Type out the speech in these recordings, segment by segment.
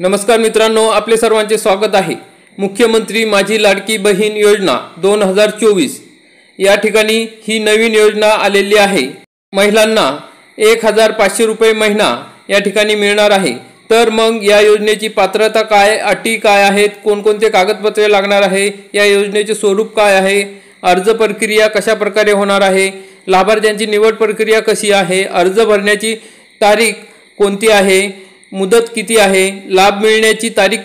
नमस्कार मित्रांनो, आपले सर्वांचे स्वागत आहे। मुख्यमंत्री माझी लाडकी बहीण योजना 2024 या ठिकाणी ही नवीन योजना आलेली आहे। महिलांना 1500 रुपये महिना या ठिकाणी मिळणार आहे। तर मग या योजनेची पात्रता काय, अटी काय आहेत, कोणकोणते कागदपत्रे लागणार आहे, या योजनेचे स्वरूप काय आहे, अर्ज प्रक्रिया कशा प्रकारे होणार आहे, लाभार्थ्यांची निवड प्रक्रिया कशी आहे, अर्ज भरण्याची तारीख कोणती आहे, मुदत किती आहे, लाभ मिळण्याची तारीख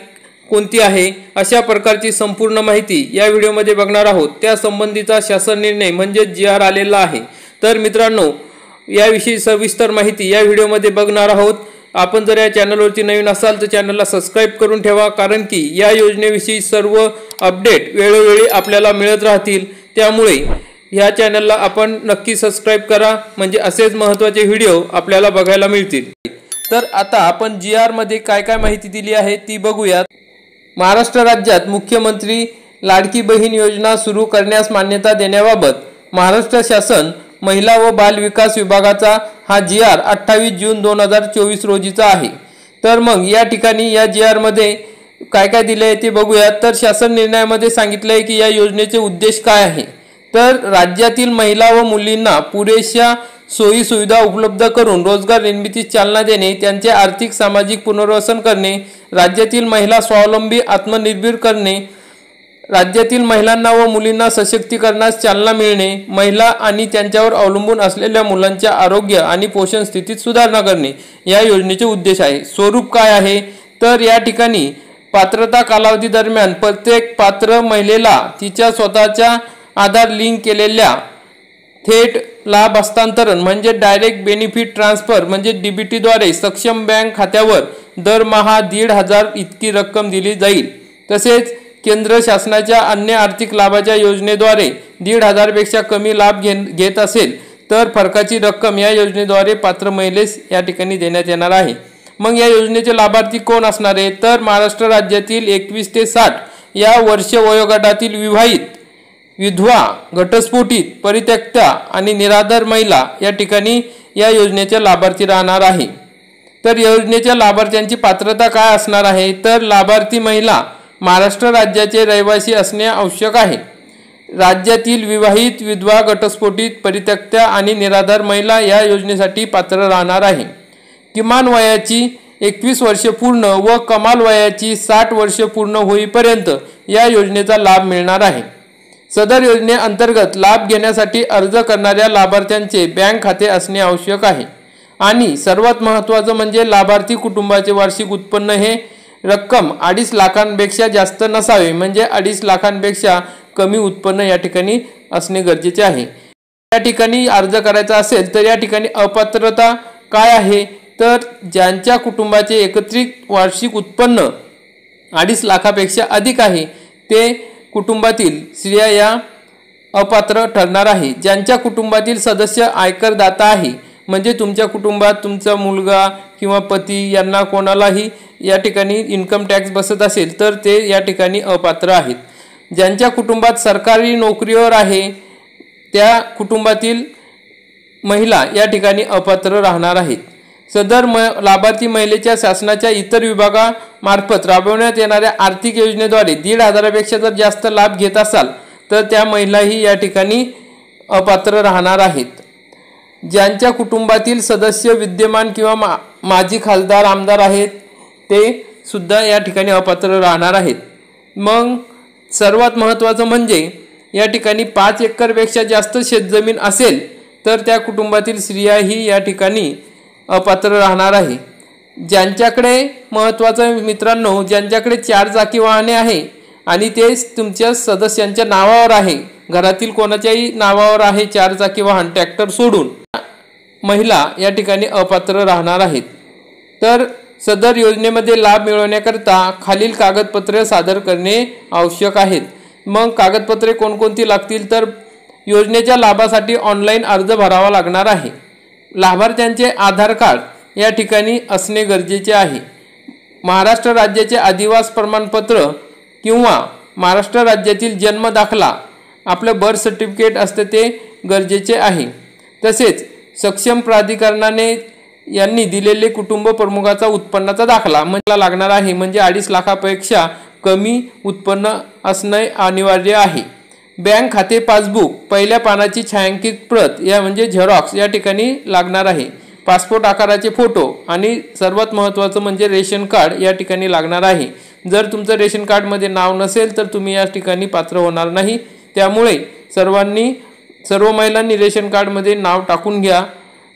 कोणती आहे, अशा प्रकारची संपूर्ण माहिती या व्हिडिओमध्ये बघणार आहोत। त्या संबंधीचा शासन निर्णय म्हणजे GR आलेला आहे। तर मित्रांनो, याविषयी सविस्तर माहिती या व्हिडिओमध्ये बघणार आहोत। आपण जर या चॅनलवरती नवीन असाल तर चॅनलला सबस्क्राइब करून ठेवा, कारण की या योजनेविषयी सर्व अपडेट वेळोवेळी आपल्याला मिळत राहतील। त्यामुळे या चॅनलला आपण नक्की सबस्क्राइब करा, म्हणजे असेच महत्त्वाचे व्हिडिओ आपल्याला बघायला मिळतील। तर आता आपण GR मध्ये काय काय माहिती दिली आहे ती बघूयात। महाराष्ट्र राज्यात मुख्यमंत्री लाडकी बहीण योजना सुरू करण्यास मान्यता देण्याबाबत महाराष्ट्र शासन महिला व बाल विकास विभागाचा हा GR 28 जून 2024 रोजीचा आहे। तर मग या ठिकाणी या GR मध्ये काय काय दिले आहे ते बघूयात। तर शासन निर्णयामध्ये सांगितले आहे की या योजनेचे उद्देश काय आहे। तर राज्यातील महिला व मुलींना पुरेशा सोयी सुविधा उपलब्ध करून रोजगार निर्मितीस चालना देणे, त्यांचे आर्थिक सामाजिक पुनर्वसन करणे, राज्यातील महिला स्वावलंबी आत्मनिर्भर करणे, राज्यातील महिलांना व मुलींना सशक्तीकरणास चालना मिळणे, महिला आणि त्यांच्यावर अवलंबून असलेल्या मुलांच्या आरोग्य आणि पोषण स्थितीत सुधारणा करणे, या योजनेचे उद्देश आहे। स्वरूप काय आहे, तर या ठिकाणी पात्रता कालावधी दरम्यान प्रत्येक पात्र महिलेला तिच्या स्वतःच्या आधार लिंक केलेल्या थेट लाभ हस्तांतरण म्हणजे डायरेक्ट बेनिफिट ट्रान्सफर म्हणजे DBT द्वारे सक्षम बँक खात्यावर दरमहा 1,500 इतकी रक्कम दिली जाईल। तसेच केंद्र शासनाच्या अन्य आर्थिक लाभाच्या योजनेद्वारे 1,500 पेक्षा कमी लाभ घेत असेल तर फरकाची रक्कम या योजनेद्वारे पात्र महिलेस या ठिकाणी देण्यात येणार आहे। मग या योजनेचे लाभार्थी कोण असणार आहे, तर महाराष्ट्र राज्यातील 21 ते 60 या वर्ष वयोगटातील विवाहित, विधवा, घटस्फोटित, परित्यक्ता आणि निराधार महिला या ठिकाणी या योजनेचे लाभार्थी राहणार आहे। तर योजनेच्या लाभार्थ्यांची पात्रता काय असणार आहे, तर लाभार्थी महिला महाराष्ट्र राज्याचे रहिवासी असणे आवश्यक आहे। राज्यातील विवाहित, विधवा, घटस्फोटित, परित्यक्ता आणि निराधार महिला या योजनेसाठी पात्र राहणार आहे। किमान वयाची 21 वर्ष पूर्ण व कमाल वयाची 60 वर्ष पूर्ण होईपर्यंत या योजनेचा लाभ मिळणार आहे। सदर योजनेअंतर्गत लाभ घेण्यासाठी अर्ज करणाऱ्या लाभार्थ्यांचे बँक खाते असणे आवश्यक आहे। आणि सर्वात महत्त्वाचं म्हणजे लाभार्थी कुटुंबाचे वार्षिक उत्पन्न हे रक्कम 2.5 लाखांपेक्षा जास्त नसावे, म्हणजे 2.5 लाखांपेक्षा कमी उत्पन्न या ठिकाणी असणे गरजेचे आहे। या ठिकाणी अर्ज करायचा असेल तर या ठिकाणी अपात्रता काय आहे, तर ज्यांच्या कुटुंबाचे एकत्रित वार्षिक उत्पन्न 2.5 लाखापेक्षा अधिक आहे ते कुटुंबातील स्त्रिया या अपात्र ठरणार आहे। ज्यांच्या कुटुंबातील सदस्य आयकरदाता आहे, म्हणजे तुमच्या कुटुंबात तुमचा मुलगा किंवा पती यांना कोणालाही या ठिकाणी इन्कम टॅक्स बसत असेल तर ते या ठिकाणी अपात्र आहेत। ज्यांच्या कुटुंबात सरकारी नोकरीवर आहे त्या कुटुंबातील महिला या ठिकाणी अपात्र राहणार आहेत। सदर लाभार्थी महिलेच्या शासनाच्या इतर विभागामार्फत राबवण्यात येणाऱ्या आर्थिक योजनेद्वारे 1,500 पेक्षा जर जास्त लाभ घेत असाल तर त्या महिलाही या ठिकाणी अपात्र राहणार आहेत। ज्यांच्या कुटुंबातील सदस्य विद्यमान किंवा माजी खासदार, आमदार आहेत ते सुद्धा या ठिकाणी अपात्र राहणार आहेत। मग सर्वात महत्त्वाचं म्हणजे या ठिकाणी 5 एकरपेक्षा जास्त शेतजमीन असेल तर त्या कुटुंबातील स्त्रियाही या ठिकाणी अपात्र राहणार आहे। ज्यांच्याकडे महत्त्वाचं मित्रांनो, ज्यांच्याकडे 4 चाकी वाहने आहे आणि ते तुमच्या सदस्यांच्या नावावर आहे, घरातील कोणाच्याही नावावर आहे 4 चाकी वाहन ट्रॅक्टर सोडून, महिला या ठिकाणी अपात्र राहणार आहेत। तर सदर योजनेमध्ये लाभ मिळवण्याकरता खालील कागदपत्रे सादर करणे आवश्यक आहेत। मग कागदपत्रे कोणकोणती लागतील, तर योजनेच्या लाभासाठी ऑनलाईन अर्ज भरावा लागणार आहे। लाभार्थ्यांचे आधार कार्ड या ठिकाणी असणे गरजेचे आहे। महाराष्ट्र राज्याचे अधिवास प्रमाणपत्र किंवा महाराष्ट्र राज्यातील जन्म दाखला, आपलं बर्थ सर्टिफिकेट असते ते गरजेचे आहे। तसेच सक्षम प्राधिकरणाने यांनी दिलेले कुटुंब प्रमुखाचा उत्पन्नाचा दाखला म्हणजे लागणार आहे, म्हणजे 2.5 लाखापेक्षा कमी उत्पन्न असणे अनिवार्य आहे। बँक खाते पासबुक पहिल्या पानाची छायांकित प्रत या म्हणजे झेरॉक्स या ठिकाणी लागणार आहे। पासपोर्ट आकाराचे फोटो आणि सर्वात महत्त्वाचं म्हणजे रेशन कार्ड या ठिकाणी लागणार आहे। जर तुमचं रेशन कार्डमध्ये नाव नसेल तर तुम्ही या ठिकाणी पात्र होणार नाही, त्यामुळे सर्व महिलांनी रेशन कार्डमध्ये नाव टाकून घ्या।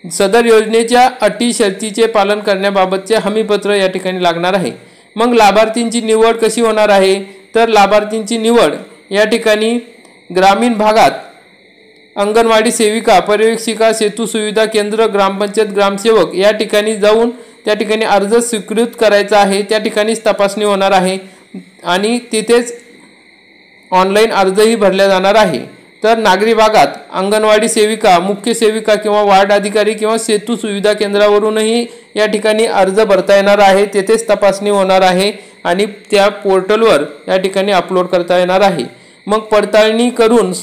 सदर योजनेच्या अटी शर्तीचे पालन करण्याबाबतचे हमीपत्र या ठिकाणी लागणार आहे। मग लाभार्थींची निवड कशी होणार आहे, तर लाभार्थींची निवड या ठिकाणी ग्रामीण भागात अंगणवाडी सेविका, पर्यवेक्षिका, सेतू सुविधा केंद्र, ग्रामपंचायत ग्रामसेवक या ठिकाणी जाऊन त्या ठिकाणी अर्ज स्वीकृत करायचा आहे, त्या ठिकाणीच तपासणी होणार आहे आणि तिथेच ऑनलाईन अर्जही भरला जाणार आहे। तर नागरी भागात अंगणवाडी सेविका, मुख्य सेविका किंवा वार्ड अधिकारी किंवा सेतू सुविधा केंद्रावरूनही या ठिकाणी अर्ज भरता येणार आहे, तेथेच तपासणी होणार आहे आणि त्या पोर्टलवर या ठिकाणी अपलोड करता येणार आहे। मग पडताळणी करून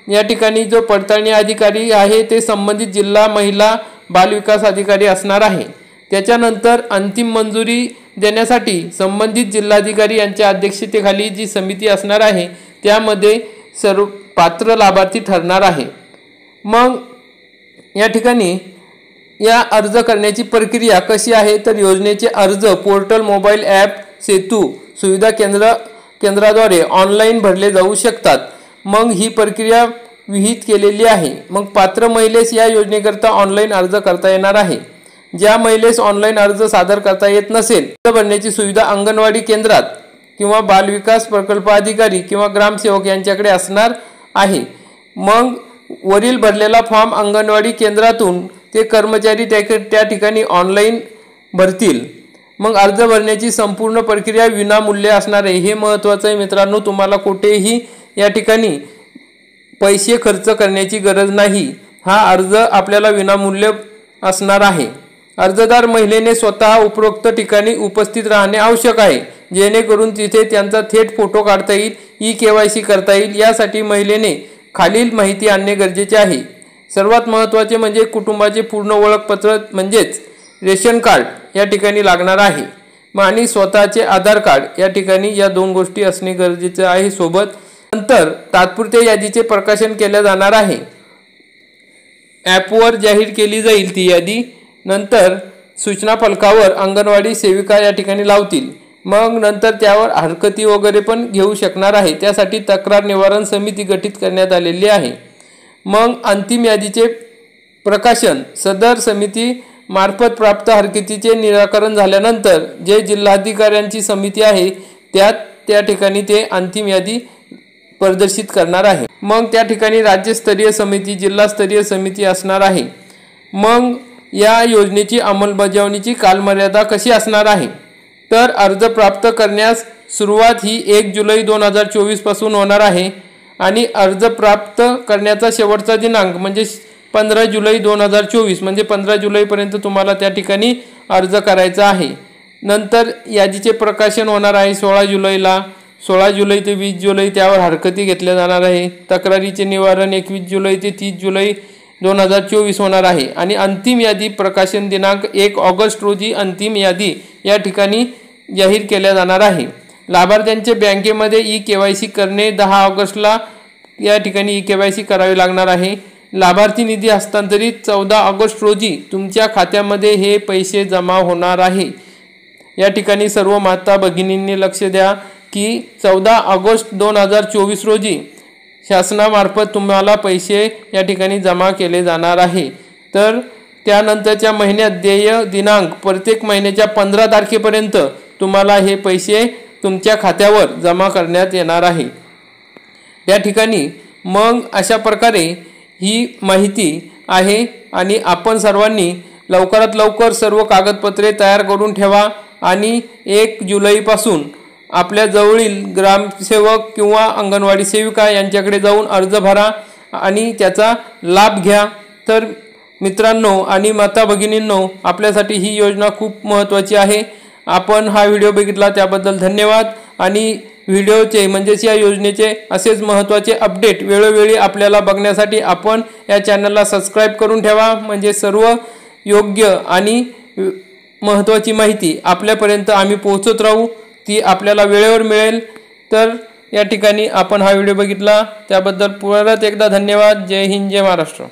या ठिकाणी जो पडताळणी अधिकारी आहे ते संबंधित जिल्हा महिला बाल विकास अधिकारी असणार आहे। त्याच्यानंतर अंतिम मंजुरी देण्यासाठी संबंधित जिल्हाधिकारी यांच्या अध्यक्षतेखाली जी समिती असणार आहे त्यामध्ये सर्व पात्र लाभार्थी ठरणार आहे। मग या ठिकाणी या अर्ज करण्याची प्रक्रिया कशी आहे, तर योजनेचे अर्ज पोर्टल, मोबाईल ॲप, सेतू सुविधा केंद्राद्वारे ऑनलाईन भरले जाऊ शकतात। मग ही प्रक्रिया विहित केलेली आहे। मग पात्र महिलेस या योजनेकरता ऑनलाईन अर्ज करता येणार आहे। ज्या महिलेस ऑनलाईन अर्ज सादर करता येत नसेल अर्ज भरण्याची सुविधा अंगणवाडी केंद्रात किंवा बाल विकास प्रकल्प अधिकारी किंवा ग्रामसेवक यांच्याकडे असणार आहे। मग वरील भरलेला फॉर्म अंगणवाडी केंद्रातून ते कर्मचारी त्या ठिकाणी ऑनलाईन भरतील। मग अर्ज भरण्याची संपूर्ण प्रक्रिया विनामूल्य असणार आहे। हे महत्त्वाचं आहे मित्रांनो, तुम्हाला कुठेही या ठिकाणी पैसे खर्च करण्याची गरज नाही। हा अर्ज आपल्याला विनामूल्य असणार आहे। अर्जदार महिलेने स्वतः उपरोक्त ठिकाणी उपस्थित राहणे आवश्यक आहे, जेणेकरून तिथे त्यांचा थेट फोटो काढता येईल, ई-KYC करता येईल। यासाठी महिलेने खालील माहिती आणणे गरजेचे आहे। सर्वात महत्त्वाचे म्हणजे कुटुंबाचे पूर्ण ओळखपत्र म्हणजेच रेशन कार्ड या ठिकाणी लागणार आहे आणि स्वतःचे आधार कार्ड या ठिकाणी या 2 गोष्टी असणे गरजेचे आहे सोबत। नंतर तात्पुरत्या यादीचे प्रकाशन केले जाणार आहे, ॲपवर जाहीर केली जाईल ती यादी। नंतर सूचना फलकावर अंगणवाडी सेविका या ठिकाणी लावतील। मग नंतर त्यावर हरकती वगैरे पण घेऊ शकणार आहे, त्यासाठी तक्रार निवारण समिती गठीत करण्यात आलेली आहे। मग अंतिम यादीचे प्रकाशन सदर समिती मार्फत प्राप्त हरकतीचे निराकरण झाल्यानंतर जे जिल्हाधिकाऱ्यांची समिती आहे त्या ठिकाणी ते अंतिम यादी प्रदर्शित करणार आहे। मग त्या ठिकाणी राज्यस्तरीय समिती, जिल्हास्तरीय समिती असणार आहे। मग या योजनेची अंमलबजावणीची कालमर्यादा कशी असणार आहे, तर अर्ज प्राप्त करण्यास सुरुवात ही 1 जुलै 2024 पासून होणार आहे आणि अर्ज प्राप्त करण्याचा शेवटचा दिनांक म्हणजे 15 जुलै 2024 म्हणजे 15 जुलैपर्यंत तुम्हाला त्या ठिकाणी अर्ज करायचा आहे। नंतर यादीचे प्रकाशन होणार आहे 16 जुलैला। 16 जुलै ते 20 जुलै त्यावर हरकती घेतल्या जाणार आहे। तक्रारीचे निवारण 21 जुलै ते 30 जुलै 2024 होणार आहे आणि अंतिम यादी प्रकाशन दिनांक 1 ऑगस्ट रोजी अंतिम यादी या ठिकाणी जाहीर केल्या जाणार आहे। लाभार्थ्यांचे बँकेमध्ये ई-KYC करणे 10 ऑगस्टला या ठिकाणी ई-KYC करावे लागणार आहे। लाभार्थी निधी हस्तांतरित 14 ऑगस्ट रोजी तुमच्या खात्यामध्ये हे पैसे जमा होणार आहे। या ठिकाणी सर्व माता भगिनींनी लक्ष द्या की 14 ऑगस्ट 2024 रोजी शासनामार्फत तुम्हाला पैसे या ठिकाणी जमा केले जाणार आहे। तर त्यानंतरच्या महिन्यात देय दिनांक प्रत्येक महिन्याच्या 15 तारखेपर्यंत तुम्हाला हे पैसे तुमच्या खात्यावर जमा करण्यात येणार आहे। त्या ठिकाणी मग अशा प्रकारे ही माहिती आहे आणि आपण सर्वांनी लवकरात लवकर सर्व कागदपत्रे तयार करून ठेवा आणि 1 जुलैपासून आपल्या जवळील ग्रामसेवक किंवा अंगणवाडी सेविका यांच्याकडे जाऊन अर्ज भरा आणि त्याचा लाभ घ्या। तर मित्रांनो आणि माता भगिनींनो, आपल्यासाठी ही योजना खूप महत्त्वाची आहे। आपण हा व्हिडिओ बघितला त्याबद्दल धन्यवाद आणि व्हिडिओचे म्हणजेच या योजनेचे असेच महत्त्वाचे अपडेट वेळोवेळी आपल्याला बघण्यासाठी आपण या चॅनलला सबस्क्राइब करून ठेवा, म्हणजे सर्व योग्य आणि महत्त्वाची माहिती आपल्यापर्यंत आम्ही पोहोचत राहू, ती आपल्याला वेळेवर मिळेल. तर या ठिकाणी आपण हा व्हिडिओ बघितला त्याबद्दल परत एकदा धन्यवाद. जय हिंद, जय महाराष्ट्र.